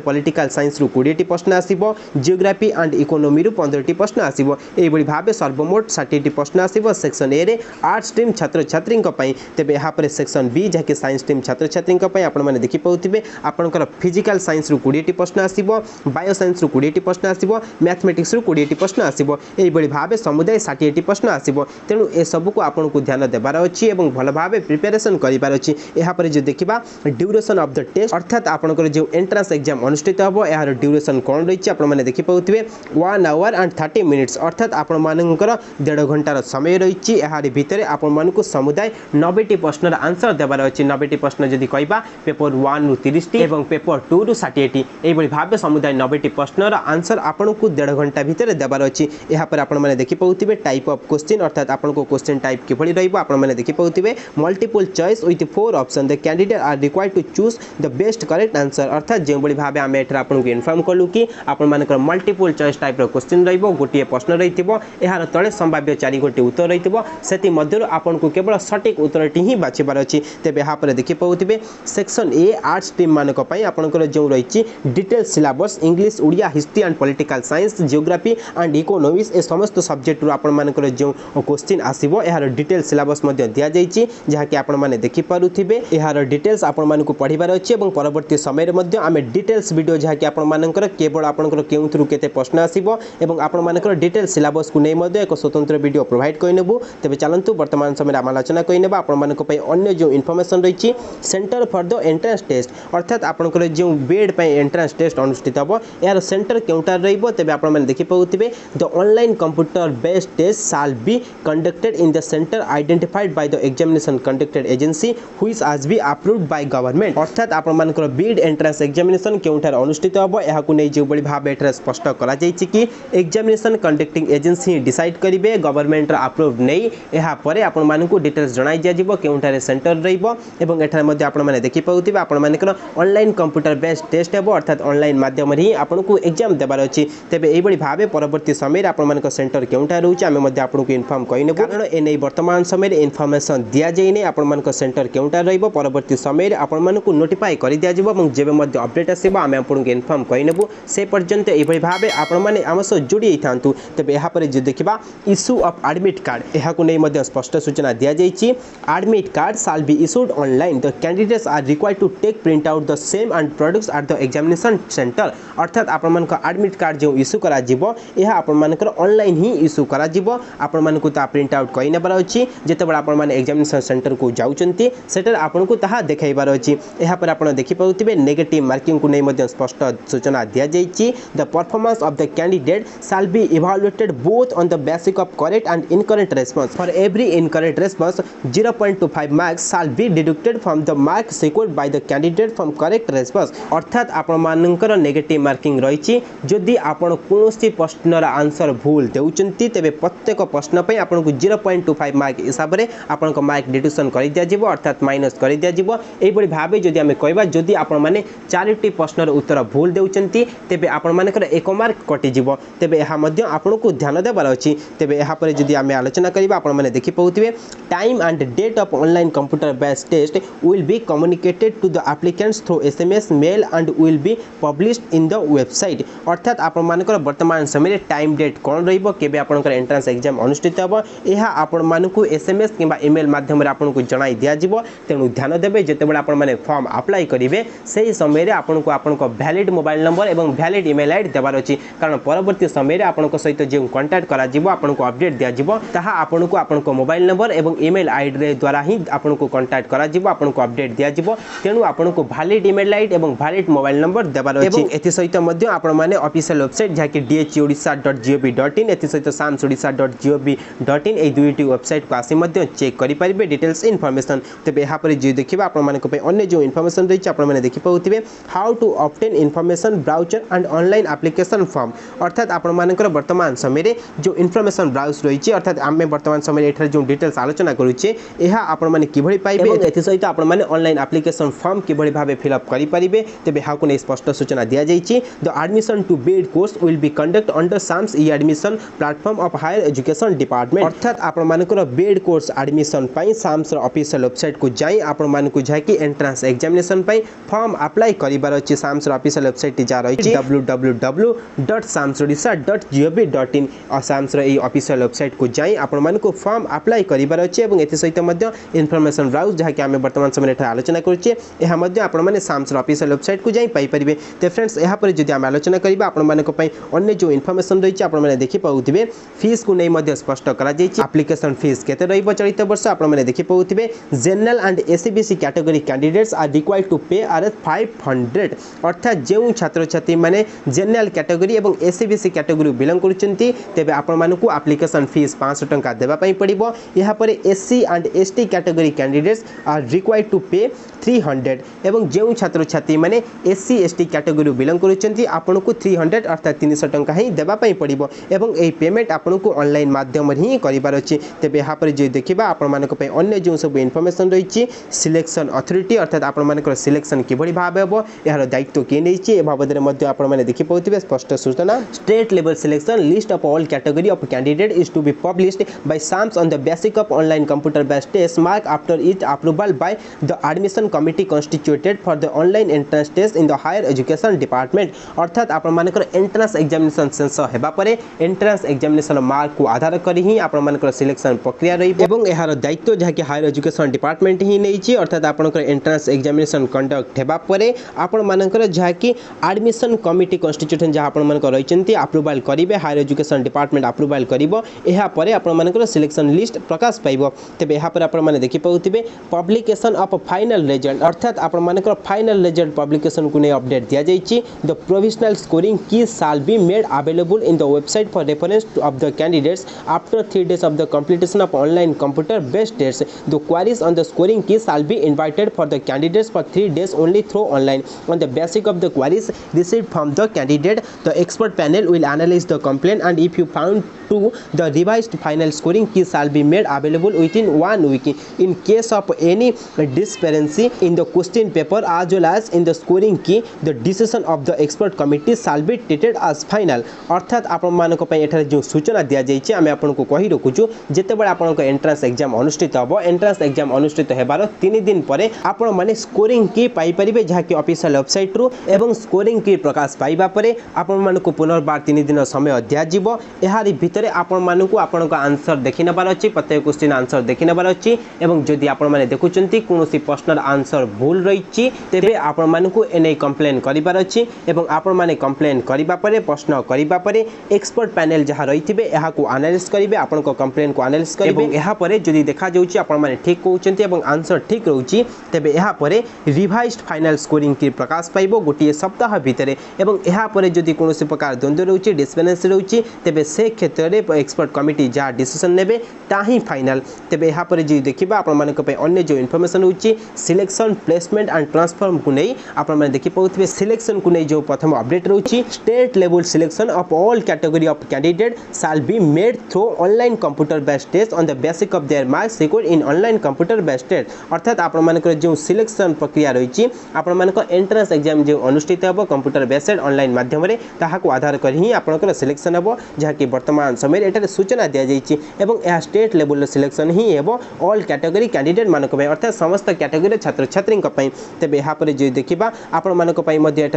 पॉलिटिकल साइंस रु 20टी प्रश्न आसीबो, जियोग्राफी एंड इकोनॉमी रु 15टी प्रश्न आसीबो। एई बडी भाबे सर्वमोट 60टी प्रश्न आसीबो सेक्शन ए रे आर्ट्स स्ट्रीम छात्र छात्री पई। तेबे एहा पर सेक्शन बी जहा कि साइंस स्ट्रीम छात्र छात्री पई आपण माने देखि पाउतिबे आपनकर फिजिकल साइंस रु 20टी प्रश्न आसीबो, बायो साइंस रु 20टी प्रश्न आसीबो, मैथमेटिक्स रु 20टी प्रश्न आसीबो। एई बडी भाबे समुदाय 60टी प्रश्न आसीबो। तेनु ए सब को आपण को ध्यान देबार अछि एवं भल भाबे प्रिपरेशन करिबार अछि। एहा पर जे देखिबा ड्यूरेशन ऑफ द टेस्ट अर्थात आपनकर जे एंट्रेंस एग्जाम अनुष्ठित हबो एहार ड्यूरेशन कोन रहिछि आपण माने देखि पाउतिबे 1 आवर एंड 30 मिनिट्स अर्थात आपण मानकर 1.5 घंटार समय रहिछि। एहार भितरे आपण मानकु समुदाय 90टी प्रश्नर आंसर देबार अछि। 90टी प्रश्न जदि कहबा पेपर 1 रु 30टी एवं पेपर 2 रु 60टी एई बडी भाबे समुदाय 90टी प्रश्नर आंसर आपण को 1.5 घंटा भितरे देबार अछि। एहा पर आपण माने देखि पाउतिबे टाइप ऑफ क्वेश्चन अर्थात आपण को क्वेश्चन टाइप किभଳି रहइबो आपण माने देखि पाउतिबे multiple choice with 4 option the candidate are required to choose the best correct answer अर्थात जे बडी भाबे आमे एठरा आपण को इन्फॉर्म करलु कि आपण मानकर मल्टीपल चॉइस टाइप रो क्वेश्चन रहइबो, गोटिए प्रश्न रहितिबो, एहार तळे संभाव्य 4 गोटी उत्तर रहितिबो, सेति मध्यरु आपण को केवल सटीक उत्तरटी ही बाछिबार अछि। तेबे एहा पर देखि पाउतिबे सेक्शन ए आर्ट्स स्ट्रीम मानक पई आपनकर जो रहिछि detail syllabus English Odia history and political science geography and economics ए समस्त सब्जेक्ट रु आपण मानकर जो क्वेश्चन आसीबो एहार डिटेल सिलेबस मध्ये दिया जाइछि जहा कि आपण माने देखि पारुथिबे। एहार डिटेल्स आपण मानकु पढिबार अछि एवं परवर्ती समय रे मध्ये आमे डिटेल्स वीडियो जहा कि आपण मानकर केवल आपनकर केउथुरु केते प्रश्न आसीबो एवं आपण मानकर डिटेल सिलेबस को नै मध्ये एक स्वतंत्र वीडियो प्रोवाइड कइनेबु। तबे चलंतु वर्तमान समय रे आलोचना कइनेबा आपण मानक पई अन्य जो इन्फॉर्मेशन रहिछि centre for the entrance test अर्थात आपनकर जो बेड पई एंट्रेंस टेस्ट अनुष्ठित हबो यार सेंटर केउटा रहइबो। तबे आपण माने देखि पाउतिबे the online computer based test shall be conducted in the centre identified by the examination conducted agency which has be approved by government अर्थात आपण मानकर बीड एंट्रेंस एग्जामिनेशन केउठार अनुष्ठित हबो एहाकु नै जे बडी भाबे एठरा स्पष्ट करा जायछि कि एग्जामिनेशन कंडक्टिंग एजेंसी डिसाइड करिवे गवर्नमेंट अप्रूव्ड नै एहा परे आपण मानकु डिटेल्स जणाई दिया जिवो केउठार सेंटर रहइबो एवं एठरा मध्ये आपण माने देखि पाउतिबे आपण मानकर ऑनलाइन कंप्यूटर बेस्ड टेस्ट हेबो अर्थात ऑनलाइन माध्यम रे आपण को एग्जाम देबार अछि। तेबे एई बडी भाबे परवर्ती समय रे आपण मानकर सेंटर केउठार रहउछि आमे मध्ये आपण को इन्फॉर्म कइनेबो कारण ए नै वर्तमान समय रे इन्फॉर्मेशन दिया जाय नै आपण मानकर सेंटर केउठार रहइबो परवर्ती समय रे आपण मानकु नोटिफाई करि दिया जिवो एवं जेबे मध्ये अपडेट आसीबो आमे आपण को इन्फॉर्म कइनेबो से पर्यंत एई बडी भाबे आपण माने हमस जोडी थांतु। तेबे एहा परे जे देखिबा इशू ऑफ एडमिट कार्ड एहाकु नै मध्ये स्पष्ट सूचना दिया जायछि admit card shall be issued online the candidates are required to take print out the same and products at the examination centre अर्थात आपण मानक एडमिट कार्ड जो इश्यू करा जिवो यह आपण मानकर ऑनलाइन ही इश्यू करा जिवो आपण मानकु ता प्रिंट आउट कई नेबार अछि जेतेबेला आपण माने एग्जामिनेशन सेंटर को जाउचंती सेटर आपण को ताहा देखाइबार अछि एहा पर आपण देखि पाउतिबे नेगेटिव मार्किंग को नै मध्ये स्पष्ट सूचना दिया जाइछि the performance of the candidate shall be evaluated both on the basis of correct and incorrect response for every incorrect response 0.25 marks shall be deducted from the mark secured by the candidate from correct response अर्थात आपण मानकर negative marking रहिछि जदि आपण कोनोसी प्रश्नर answer भूल देउचंती तेबे प्रत्येक प्रश्न पे आपण को 0.25 मार्क हिसाब रे आपण को मार्क डिडक्शन कर दिया जिवो अर्थात माइनस कर दिया जिवो एई बडी भाबे जदि हमें कहबा जदि आपण माने 4टी प्रश्नर उत्तर भूल देउचंती तेबे आपण मानकर 1 मार्क कटि जिवो तेबे एहा मध्ये आपण को ध्यान देबार अछि तेबे एहा पर जदि हमें आलोचना करिबा आपण माने देखि पाउतिबे time and date of online computer based test will be communicated to the applicants through SMS mail and will be published in the website अर्थात आपण मानकर वर्तमान समय टाइम डेट कोन रहिबो केबे आपनकर एंट्रेंस एग्जाम अनुष्ठित हबो एहा आपण मानकु एसएमएस किबा ईमेल माध्यम रे आपन को जणाई दिया जिवो तेनु ध्यान देबे जेतेबेले आपण माने फॉर्म अप्लाई करिवे सेही समय रे आपन को वैलिड मोबाइल नंबर एवं वैलिड ईमेल आईडी देबार अछि कारण परवर्ती समय रे आपन को सहित जे कांटेक्ट करा जिवो आपन को अपडेट दिया जिवो ताहा आपन को मोबाइल नंबर एवं ईमेल आईडी रे द्वारा ही आपन को कांटेक्ट करा जिवो आपन को अपडेट दिया जिवो तेनु आपन को वैलिड ईमेल आईडी एवं वैलिड मोबाइल नंबर देबार अछि एति सहित मध्ये आपण माने ऑफिशियल वेबसाइट जाके dhudisa.gov.in एति सहित samsodisha.gov.in ए दुईटी वेबसाइट को आसी मध्ये चेक करि परिबे डिटेल्स इन्फॉर्मेशन तबे यहाँ पर जे देखिबा आपण माने को पे अन्य जो इन्फॉर्मेशन रही आपण माने देखि पाउतिबे how to obtain information browser and online application form अर्थात आपण मानकर वर्तमान समय रे जो इन्फॉर्मेशन ब्राउज रही अर्थात आमे वर्तमान समय एठर जो डिटेल्स आलोचना करूचे एहा आपण माने किभଳି पाइबे एति सहित आपण माने ऑनलाइन एप्लीकेशन फॉर्म किभଳି भाबे फिल अप करि परिबे तबे हाउ को स्पष्ट सूचना दिया जाइछि the admission to BEd course will be conduct under SAMS e admission platform of higher education department अर्थात आपण मानकर बीएड कोर्स एडमिशन पई साम्स ऑफिशियल वेबसाइट को जाई आपण मानकु जाकी एंट्रेंस एग्जामिनेशन पई फॉर्म अप्लाई करिबार अछि साम्स ऑफिशियल वेबसाइट जा रही www.samsodisha.gov.in और साम्स ए ऑफिशियल वेबसाइट को जाई आपण मानकु फॉर्म अप्लाई करिबार अछि एवं एति सहित मध्ये इन्फॉर्मेशन ब्राउज जाकी हमें वर्तमान समय रे आलोचना करछे एहा मध्ये आपण माने साम्स ऑफिशियल वेबसाइट को जाई पाई परिबे ते फ्रेंड्स एहा पर जदि हम आलोचना करिबा आपण मानक पई अन्य जो इन्फॉर्मेशन रही आपण माने देखि पाउथिबे फीस को नै मध्ये स्पष्ट करा जाइछि एप्लीकेशन फीस केते रहिबो चलित वर्ष आपण माने देखि पाउथिबे general and SEBC category candidates are required to pay Rs 500 अर्थात जेउ छात्र छात्री माने जनरल कैटेगरी एवं एससीबीसी कैटेगरी बिलोंग करूचंती तेबे आपण मानकु एप्लीकेशन फीस 500 टंका देबा पई पड़िबो यहाँ पर SC and ST category candidates are required to pay 300 एवं जेउ छात्र छात्री माने एससी एसटी कैटेगरी बिलोंग करूचंती आपण को 300 अर्थात 300 टंका ही देबा पई पड़िबो एवं एई पेमेंट आपण को ऑनलाइन माध्यम रे ही करिबार अछि तेबे यहाँ पर जे देखिबा आपण मानक पई अन्य जो सब इन्फॉर्मेशन रही सिलेक्शन अथॉरिटी अर्थात आपण मानकर सिलेक्शन किभଳି भाबे हो यार दायित्व के नैछि ए बाबद रे मध्ये आपण माने देखि पाउथिबे स्पष्ट सूचना state level selection list of all category of candidate is to be published by SAMS on the basis of online computer based test mark after it approval by the admission committee constituted for the online entrance test in the higher education department अर्थात आपण मानकर entrance examination sense हेबा परे entrance examination mark को आधार करी ही आपण मानकर selection प्रक्रिया रही एवं एहार दायित्व जहाँकि हायर एजुकेशन डिपार्टमेंट ही नैछि अर्थात आपनकर एंट्रेंस एग्जामिनेशन कंडक्ट हेबा परे आपण मानकर जहाँकि एडमिशन कमिटी कॉन्स्टिट्यूशन जहाँ आपण मानकर रहिचंती अप्रूवल करिवे हायर एजुकेशन डिपार्टमेंट अप्रूवल करिवो एहा परे आपण मानकर सिलेक्शन लिस्ट प्रकाश पाइबो तबे एहा पर आपण माने देखि पाउथिबे पब्लिकेशन ऑफ फाइनल रिजल्ट अर्थात आपण मानकर फाइनल रिजल्ट पब्लिकेशन को नै अपडेट दिया जाइछि द प्रोविजनल स्कोरिंग की शैल be made available in the website for reference of the candidates after 3 days of the completion of online computer based tests the queries on the scoring key shall be invited for the candidates for 3 days only through online on the basis of the queries received from the candidate the expert panel will analyze the complaint and if you found to the revised final scoring key shall be made available within 1 week in case of any discrepancy in the question paper as well as in the scoring key the decision of the expert committee shall be treated as final अर्थात आपण मानक पय एठार जो सूचना दिया जाइछि आमे आपण को कहि रखुछु जेते बेला आपण को एंट्रेंस एग्जाम अनुष्ठित हबो एंट्रेंस एग्जाम अनुष्ठित हेबार 3 दिन परे आपण माने स्कोरिंग की पाई परिबे जहा कि ऑफिशियल वेबसाइट रु एवं स्कोरिंग की प्रकाश पाइबा परे आपण मानक पुनर्बार 3 दिन समय दिया जिवो एहारी भितरे आपण मानक आपण को आंसर देखि नबार अछि प्रत्येक क्वेश्चन आंसर देखि नबार अछि एवं जदि आपण माने देखुचंती कोनोसी प्रश्नर आंसर भूल रही तेबे आपण मानकु एने कंप्लेन करिबार अछि एवं आपण माने कंप्लेन करिबा परे प्रश्न करिबा परे एक्सपर्ट पैनल जहाँ रहिथिबे एहा को एनालिसिस करिवे आपण को कंप्लेन को एनालिसिस करिवे एवं एहा परे जदि देखा जाउछि आपण माने ठीक कहउछन्ती एवं आंसर ठीक रहउछि तेबे एहा परे रिवाइज्ड फाइनल स्कोरिंग की प्रकाश पाइबो गोटिए सप्ताह भितरे एवं एहा परे जदि कोनोसी प्रकार द्वंद्व रहउछि डिस्बैलेंस रहउछि तेबे से क्षेत्र रे एक्सपर्ट कमिटी जहाँ डिसीजन नेबे ताही फाइनल तेबे एहा परे जदि देखिबा आपण मानक पे अन्य जो इन्फॉर्मेशन होछि सिलेक्शन प्लेसमेंट एंड ट्रांसफर को नै आपण माने देखि पाउथिबे सिलेक्शन को नै जो प्रथम अपडेट रहउछि state level selection of all category of candidate shall be made through online computer based test on the basis of their marks scored in online computer based test अर्थात आपण मानक जो सिलेक्शन प्रक्रिया रहिछि आपण मानक एंट्रेंस एग्जाम जो अनुष्ठित हेबो कंप्यूटर बेस्ड ऑनलाइन माध्यम रे ताहा को आधार कर ही आपनकर सिलेक्शन हेबो जहा कि वर्तमान समय एटारे सूचना दिया जाइछि एवं एहा स्टेट लेवल सिलेक्शन ही हेबो ऑल कैटेगरी कैंडिडेट मानक पे अर्थात समस्त कैटेगरी छात्र छात्री तेज यहाँ पर जो देखा आपण मानक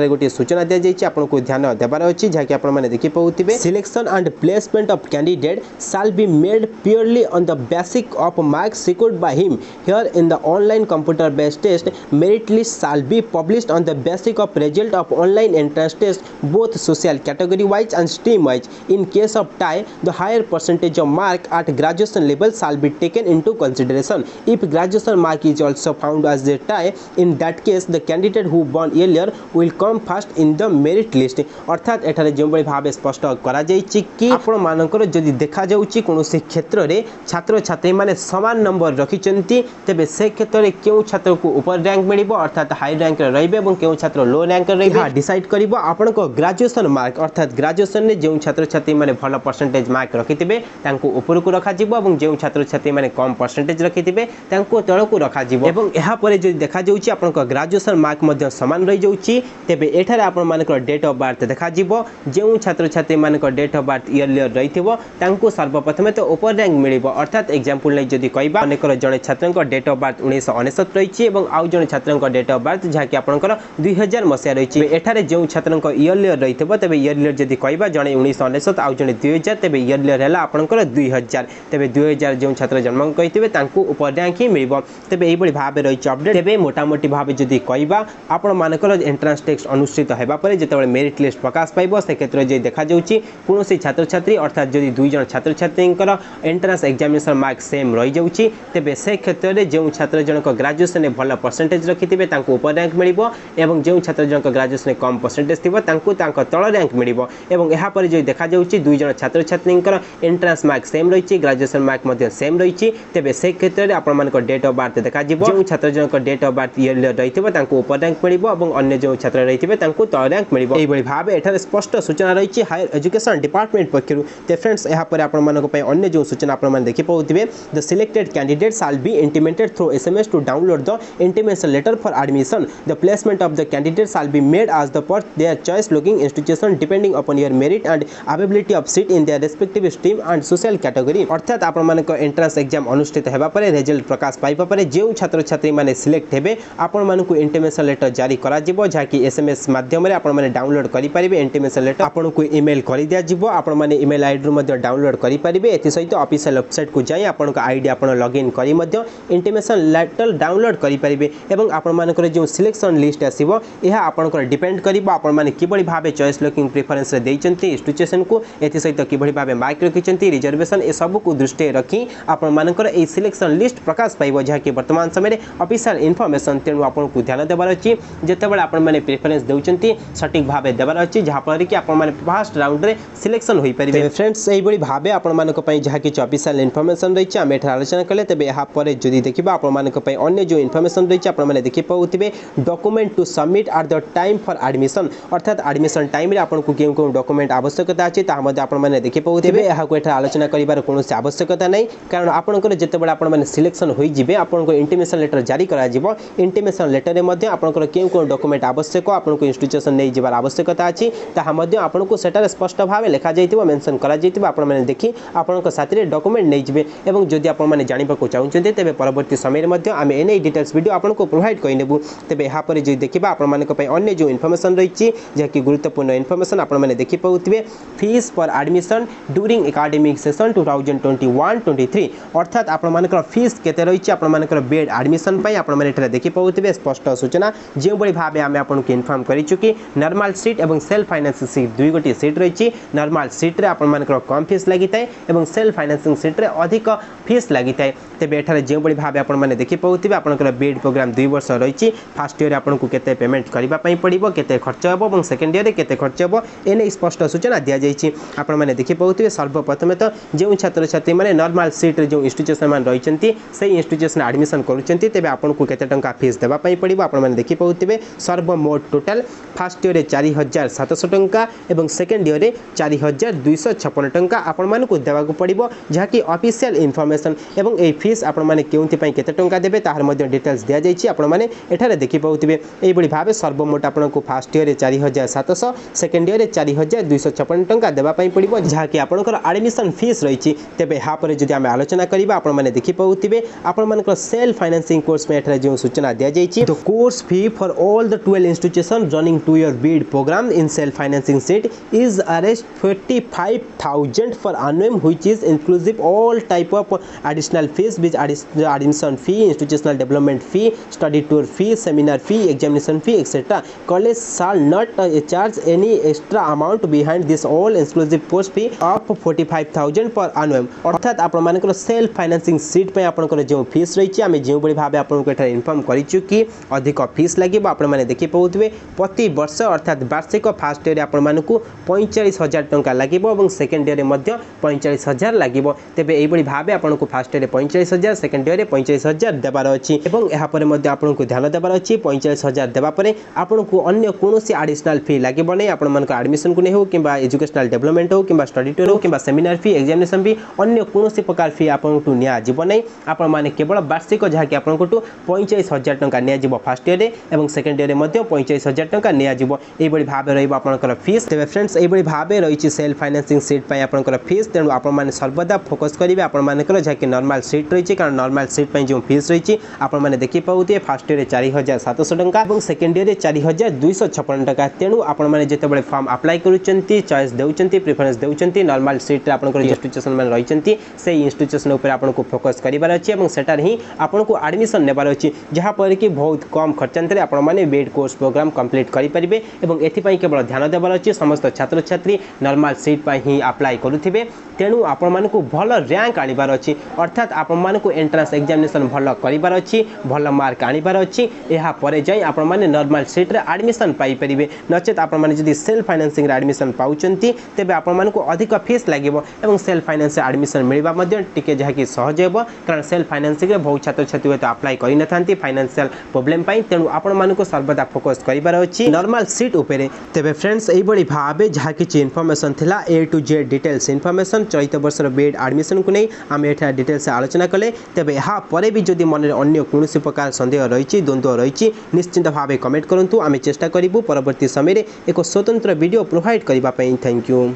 गोटे सूचना दि जाइए आपन को ध्यान देवार अच्छी जहाँकि आपण मैंने देखि पाउथिबे selection and placement of candidate shall be made purely on the basic of marks scored by him her in the online computer based test merit list shall be published on the basic of result of online entrance test both social category wise and stream wise in case of tie the higher percentage of mark at graduation level shall be taken into consideration if graduation mark is also found as a tie in that case the candidate who won earlier will come first in the merit list अर्थात एठारे जो बड़ी भाबे स्पष्ट करा जायछि कि आपण मानकर जदि देखा जाउछि कोनोसी क्षेत्र रे छात्र छात्री माने समान नंबर रखिचंती तेबे से क्षेत्र रे केउ छात्र को ऊपर रैंक मिलिबो अर्थात हाई रैंक रे रहिबे एवं केउ छात्र लो रैंक रे रहिबे डिसाइड करिवो आपण को ग्रेजुएशन मार्क अर्थात ग्रेजुएशन रे जो छात्र छात्री माने भलो परसेंटेज मार्क रखितिबे तांको ऊपर को रखा जिवो एवं जो छात्र छात्री माने कम परसेंटेज रखितिबे तांको तळको रखा जिवो एवं एहा परे जो देखा जाउछि आपनक ग्रेजुएशन मार्क मध्ये समान रहि जाउछि तेबे एठारे आपण मानकर डेट ऑफ बर्थ देखा जिवो जेउ छात्र छात्री मानकर डेट ऑफ बर्थ ईयरली रहिथिबो तांको सर्वप्रथम तो ऊपर रैंक मिलिबो अर्थात एग्जांपल नै जदि कहबा अनेकर जणे छात्रक डेट ऑफ बर्थ 1999 रहिछि एवं आउ जणे छात्रक डेट ऑफ बर्थ जहाकि आपनकर 2000 मसिया रहिछि एठारे जेउ छात्रक ईयरली रहिथिबो तेबे ईयरली जदि कहबा जणे 1999 आउ जणे 2000 तेबे ईयरली रहला आपनकर 2000 तेबे 2000 जेउ छात्र जन्म कहिथिबे तांको ऊपर रैंक ही मिलिबो तेबे एई बडी भाबे रहिछि अपडेट तेबे मोटामोटी भाबे जदि कहबा आपण मानकर एंट्रेंस टेस्ट अनुष्ठित हेबा परे जेतेबेले मेरिट लिस्ट प्रकाश पाइबो से क्षेत्र जे देखा जाउछि कोनोसी छात्र छात्री अर्थात जदि दुई जण छात्र छात्रींकर एंट्रेंस एग्जामिनेशन मार्क सेम रहि जाउछि तेबे से क्षेत्र रे जेउ छात्र जनक ग्रेजुएशन भलो परसेंटेज रखिथिबे तांको ऊपर रैंक मिलिबो एवं जेउ छात्र जनक ग्रेजुएशन कम परसेंटेज थिबो तांको तांको तळ रैंक मिलिबो एवं एहा परे जे देखा जाउछि दुई जण छात्र छात्रींकर एंट्रेंस मार्क सेम रहिछि ग्रेजुएशन मार्क मध्ये सेम रहिछि तेबे से क्षेत्र रे आपण मानकर डेट ऑफ बर्थ देखा जिवो जो छात्र जनक डेट ऑफ बर्थ ईयर रहिथिबो तांको ऊपर रैंक मिलिबो एवं अन्य जो छात्र रहिथिबे तांको तळ रैंक मिलिबो एई बडी भाबे एठारे स्पष्ट सूचना रहिछि हायर एजुकेशन डिपार्टमेंट पक्षरु ते फ्रेंड्स एहा परे आपण मानक पय अन्य जो सूचना आपण मान देखि पाउथिबे the selected candidate shall be intimated through SMS to download the intimation letter for admission the placement of the candidate shall be made as the per their choice looking institution depending upon your merit and availability of seat in their respective stream and social category अर्थात आपण मानक entrance exam अनुष्ठित हेबा परे result प्रकाश पाइबा परे जेउ छात्र छात्री माने सिलेक्ट हेबे आपण मानकु इंटिमेशन लेटर जारी करा जिवो जाकी एसएमएस माध्यम रे आपण माने डाउनलोड करि परिबे इंटिमेशन लेटर आपण को ईमेल करि दिया जिवो आपण माने ईमेल आईडी रो मध्ये डाउनलोड करि परिबे एति सहित ऑफिशियल वेबसाइट को जाई आपण को आईडी आपण लॉगिन करी मध्ये इंटिमेशन लेटर डाउनलोड करि परिबे एवं आपण मानकर जो सिलेक्शन लिस्ट आसीबो एहा आपण को डिपेंड करिबो आपण माने किबडी भाबे चॉइस लुकिंग प्रेफरेंस रे दैचंती इंस्टीट्यूशन को एति सहित किबडी भाबे मार्क रखिचंती रिजर्वेशन ए सब को दृष्टि रखी आपण मानकर ए सिलेक्शन लिस्ट प्रकाश पाइबो जहा कि वर्तमान समय रे ऑफिशियल इन्फॉर्मेशन तेनु आपण को ध्यान देबार अछि जेतेबेले आपण माने प्रेफरेंस देउचंती सटीक भाबे देबार अछि जहा पर कि आपण माने फर्स्ट राउंड रे सिलेक्शन होई परिबे फ्रेंड्स एई बडी भाबे आपण मानक पई जहा कि ऑफिशियल इन्फॉर्मेशन रहिछि हम एठा आलोचना कले तबे एहा परे जदि देखिबा आपण मानक पई अन्य जो इन्फॉर्मेशन रहिछि आपण माने देखि पाउथिबे document to submit at the time for admission अर्थात एडमिशन टाइम रे आपण को केउ डॉक्यूमेंट आवश्यकता अछि ता मध्ये आपण माने देखि पाउथिबे एहा को एठा आलोचना करिबार कोनोसी आवश्यकता नै कारण आपनकर जेतेबेले आपण माने सिलेक्शन होई जिबे आपण को इंटिमेशन लेटर जारी करा जिवो इंटिमेशन लेटर रे मध्ये आपनकर केउ डॉक्यूमेंट आवश्यक आपण को इंस्टीट्यूशन नै जिबार आवश्यकता अछि ता मध्ये आपण को सेटार स्पष्ट भाबे लिखा जाइतिबो मेंशन करा जाइतिबो आपण माने देखि आपण को साथी डॉक्यूमेंट नै जिबे एवं जदि आपण माने जानिबा को चाहुचंते तबे परवर्ती समय मध्ये आमे एनै डिटेल्स वीडियो आपण को प्रोवाइड करि नेबु तबे एहा परे जे देखिबा आपण माने को पय अन्य जो इन्फॉर्मेशन रहिछि जे कि गुरुत्वपूर्ण इन्फॉर्मेशन आपण माने देखि पाउथिबे fees for admission during academic session 2021-23 अर्थात आपण माने फीस केते रहिछि आपण माने बेड एडमिशन पय आपने देखि पाउथिबे स्पष्ट सूचना जो बड़ी भाव आम आपको इनफॉर्म करिछु कि नॉर्मल सीट एवं सेल्फ फाइनेंसिंग सीट दुई गोटी सीट रही। नॉर्मल सीट रे आपनकर कम फीस लगी थाए एवं सेल्फ फाइनेंसिंग सीट रे अधिक फीस लगी थाए। तेबे एठारे जो बड़ी भाव आपने देखि पाउथिबे आपनकर बीएड प्रोग्राम 2 वर्ष रही। फर्स्ट ईयर आपको केते पेमेंट करबा पई पड़िबो केते खर्च हेबो एवं सेकंड ईयर रे केते खर्च हेबो एने स्पष्ट सूचना दिया जाइछि। आपने देखि पाउथिबे सर्वप्रथम तो जो छात्र छात्री माने नॉर्मल सीट रे जो इंस्टीट्यूशन मान रहिचंती से इंस्टीट्यूशन एडमिशन करूचंती तेबे आपको केते टंका फीस देबा पई पड़िबो आपने देखि पाउथिबे सर्वमोट टोटल फर्स्ट ईयर रे 4700 टंका एवं सेकंड ईयर रे 4256 टंका आपण मानकु देबाकू पड़िबो जहाकी ऑफिशियल इन्फॉर्मेशन एवं ए फीस आपण माने केउंती पई केते टंका देबे ताहार मध्ये डिटेल्स दिया जाइछि। आपण माने एठारे देखि पाउथिबे एई बडी भाबे सर्वमोट आपनकु फर्स्ट ईयर रे 4700 सेकंड ईयर रे 4256 टंका देबा पई पड़िबो जहाकी आपनकर एडमिशन फीस रहिछि। तेबे हा परे जदि हम आलोचना करिबा आपण माने देखि पाउथिबे आपण मानकर सेल्फ फाइनेंसिंग कोर्स में एठारे जो सूचना दिया जाइछि तो course fee for all the 12 institution running two year BEd programme in self financing seat is arrest 45,000 for annum which is inclusive all type of additional fees which admission fee, institutional development fee, study tour fee, seminar fee, examination fee etc. College shall not charge any extra amount behind this all inclusive course fee of 45,000 per annum। अर्थात आपण मानकर self financing seat पे आपनकर जो fees रही आम जो बड़ी भाव आपको एठार इनफॉर्म करिछु कि अधिक फीस लगे आपण माने देखि पाउथिबे प्रति वर्ष अर्थात वार्षिक फर्स्ट ईयर आपण मानकु 45,000 टंका लागिबो एवं सेकंड ईयर मध्ये 45,000 लागिबो। तेबे एई बडी भाबे आपनको फर्स्ट ईयर 45,000 सेकंड ईयर 45,000 देबार अछि एवं एहा परे मध्ये आपनको ध्यान देबार अछि 45,000 देबा परे आपनको अन्य कोनोसी एडिशनल फी लागिबो नै। आपण मानक एडमिशन को नै हो किबा एजुकेशनल डेवलपमेंट हो किबा स्टडी टूर हो किबा सेमिनार फी एग्जामिनेशन फी अन्य कोनोसी प्रकार फी आपनको निया जिवो नै। आपण माने केवल वार्षिक जहा कि आपनको 45,000 टंका निया जिवो फर्स्ट ईयर एवं सेकंड ईयर मध्ये 45,000 टंका निया जिवो। एई बडी भाबे रहइबो आपनकर फीस। तेबे फ्रेंड्स एई बडी भाबे रही सेल्फ फाइनेंसिंग सीट पर आपनकर फीस तेणु आपण माने सर्वदा फोकस करिवे आपण मानकर जहाकि नॉर्मल सीट रही कारण नॉर्मल सीट पर जो फीस रही आपण माने देखि पाउते फर्स्ट ईयर 4700 टंका और सेकंड ईयर 4256 टंका। तेणु आपण माने जेतेबेले फॉर्म अप्लाई करूचंती चॉइस देउचंती प्रेफरेंस देउचंती नॉर्मल सीट रे आपनकर इंस्टीट्यूशन मान रहिचंती से इंस्टीट्यूशन ऊपर आपनको फोकस करिवार अछि एवं सेटार ही आपनको एडमिशन नेबार अछि जहा पर कि बहुत कम खर्चांतरे आपण माने बीएड कोर्स प्रोग्राम कंप्लीट करि परिबे एवं एथि पई केवल ध्यान देबार अछि समस्त छात्र छात्री नॉर्मल सीट पर ही अप्लाई करुथिबे। तेणु आपण मानकु भल रैंक आनिबार अछि अर्थात आपण मानकु एंट्रेंस एग्जामिनेशन भल करिबार अछि भल मार्क आनिबार अछि एहा परे जाई आपण माने नॉर्मल सीट रे एडमिशन पाई परिबे। नचेत आपण माने जदि सेल्फ फाइनेंसिंग रे एडमिशन पाउचंती तेबे आपण मानकु अधिक फीस लागिबो एवं सेल्फ फाइनेंस रे एडमिशन मिलिबा मध्ये टिके जहा कि सहज हेबो कारण सेल्फ फाइनेंसिंग रे बहुत छात्र छात्री तो अप्लाई करि न थांती फाइनेंशियल प्रॉब्लम पई। तेणु आपण मानकु सर्वदा फोकस करिबार अछि नॉर्मल सीट ऊपर। तेबे फ्रेंड्स एई बडी भाबे जहा कि इन्फॉर्मेशन थिला ए टू जेड डिटेल्स इन्फॉर्मेशन चलित वर्षर बीएड एडमिशन को नहीं आम एठा डिटेल्स आलोचना कले। तेबे यहाँ पर भी जदि मन अन्य कौन प्रकार संदेह रही द्वंद्व रही निश्चिंत भाव कमेंट करूँ आम चेष्टा करूँ परवर्ती समय एक स्वतंत्र वीडियो प्रोवाइड करने। Thank you.